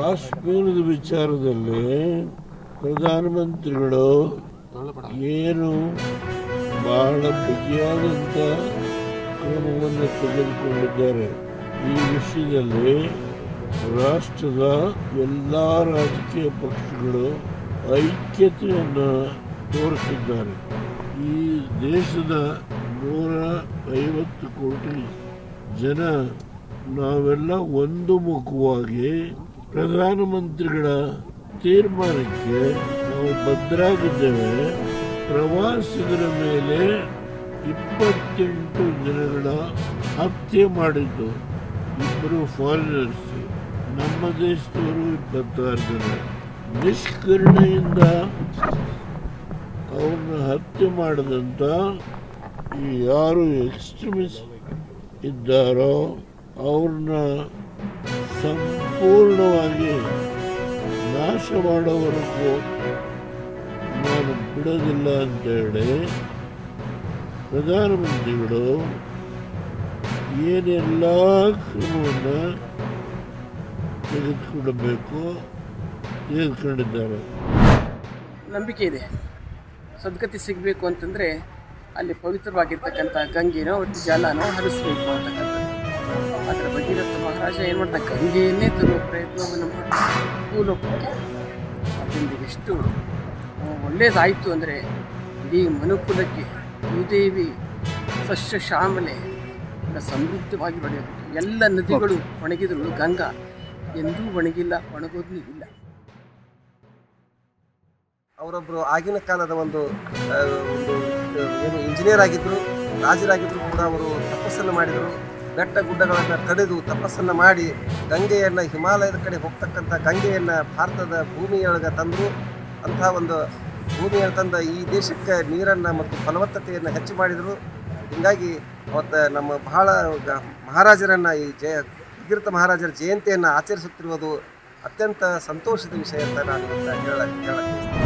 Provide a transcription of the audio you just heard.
ಕಾಶ್ಮೀರದ ವಿಚಾರದಲ್ಲಿ ಪ್ರಧಾನಮಂತ್ರಿಗಳು ಏನು ಬಹಳ ಬಿಗಿಯಾದಂಥ ಕ್ರಮವನ್ನು ತೆಗೆದುಕೊಂಡಿದ್ದಾರೆ. ಈ ವಿಷಯದಲ್ಲಿ ರಾಷ್ಟ್ರದ ಎಲ್ಲ ರಾಜಕೀಯ ಪಕ್ಷಗಳು ಐಕ್ಯತೆಯನ್ನು ತೋರಿಸಿದ್ದಾರೆ. ಈ ದೇಶದ 150 ಕೋಟಿ ಜನ ನಾವೆಲ್ಲ ಒಂದು ಮುಖವಾಗಿ ಪ್ರಧಾನಮಂತ್ರಿಗಳ ತೀರ್ಮಾನಕ್ಕೆ ನಾವು ಬದ್ಧರಾಗಿದ್ದೇವೆ. ಪ್ರವಾಸಿಗರ ಮೇಲೆ 28 ಜನಗಳ ಹತ್ಯೆ ಮಾಡಿದ್ದು 2 ಫಾರಿನರ್ಸ್, ನಮ್ಮ ದೇಶದವರು 26 ಜನ. ನಿಷ್ಕರುಣೆಯಿಂದ ಅವ್ರನ್ನ ಹತ್ಯೆ ಮಾಡಿದಂಥ ಈ ಯಾರು ಎಕ್ಸ್ಟ್ರೀಮಿಸ್ಟ್ ಇದ್ದಾರೋ ಅವ್ರನ್ನ ಸಂಪೂರ್ಣವಾಗಿ ನಾಶ ಮಾಡೋವರೆಗೂ ನಾನು ಬಿಡೋದಿಲ್ಲ ಅಂತೇಳಿ ಪ್ರಧಾನಮಂತ್ರಿಗಳು ಏನೆಲ್ಲ ಕ್ರಮವನ್ನು ತೆಗೆದುಕೊಂಡಿದ್ದಾರೆ. ನಂಬಿಕೆ ಇದೆ. ಸದ್ಗತಿ ಸಿಗಬೇಕು ಅಂತಂದರೆ ಅಲ್ಲಿ ಪವಿತ್ರವಾಗಿರ್ತಕ್ಕಂಥ ಗಂಗೆನೋ ಒಟ್ಟು ಜಲನೋ ಹರಿಸಬೇಕು ಅಂತಕ್ಕಂಥದ್ದು. ಅದರ ಭಗೀರಥ ಮಹಾರಾಜ ಏನು ಮಾಡ್ತಾ ಗಂಗೆಯನ್ನೇ ತರುವ ಪ್ರಯತ್ನವನ್ನು ಮಾಡಿ ಭೂಲೋಕಕ್ಕೆ ಅದರಿಂದ ಎಷ್ಟು ಒಳ್ಳೆಯದಾಯಿತು ಅಂದರೆ ಇಡೀ ಮನುಕುಲಕ್ಕೆ ಭೂದೇವಿ ಸಸ್ಯ ಶ್ಯಾಮಲೆ ಸಮೃದ್ಧವಾಗಿ ಬೆಳೆಯಬೇಕು. ಎಲ್ಲ ನದಿಗಳು ಒಣಗಿದ್ರು ಗಂಗಾ ಎಂದೂ ಒಣಗಿಲ್ಲ, ಒಣಗೋದು ಇಲ್ಲ. ಅವರೊಬ್ಬರು ಆಗಿನ ಕಾಲದ ಒಂದು ಏನು ಇಂಜಿನಿಯರ್ ಆಗಿದ್ದರು, ರಾಜರಾಗಿದ್ದರು ಕೂಡ ಅವರು ತಪಸ್ಸನ್ನು ಮಾಡಿದರು. ಬೆಟ್ಟ ಗುಡ್ಡಗಳನ್ನು ಕಡಿದು ತಪಸ್ಸನ್ನು ಮಾಡಿ ಗಂಗೆಯನ್ನು, ಹಿಮಾಲಯದ ಕಡೆ ಹೋಗ್ತಕ್ಕಂಥ ಗಂಗೆಯನ್ನು ಭಾರತದ ಭೂಮಿಯೊಳಗೆ ತಂದರು. ಅಂಥ ಒಂದು ಭೂಮಿಯನ್ನು ತಂದ ಈ ದೇಶಕ್ಕೆ ನೀರನ್ನು ಮತ್ತು ಫಲವತ್ತತೆಯನ್ನು ಹೆಚ್ಚು ಮಾಡಿದರು. ಹೀಗಾಗಿ ಅವತ್ತು ನಮ್ಮ ಬಹಳ ಮಹಾರಾಜರನ್ನು ಈ ಭಗೀರಥ ಮಹಾರಾಜರ ಜಯಂತಿಯನ್ನು ಆಚರಿಸುತ್ತಿರುವುದು ಅತ್ಯಂತ ಸಂತೋಷದ ವಿಷಯ ಅಂತ ನಾನು ಹೇಳಕ್ಕೆ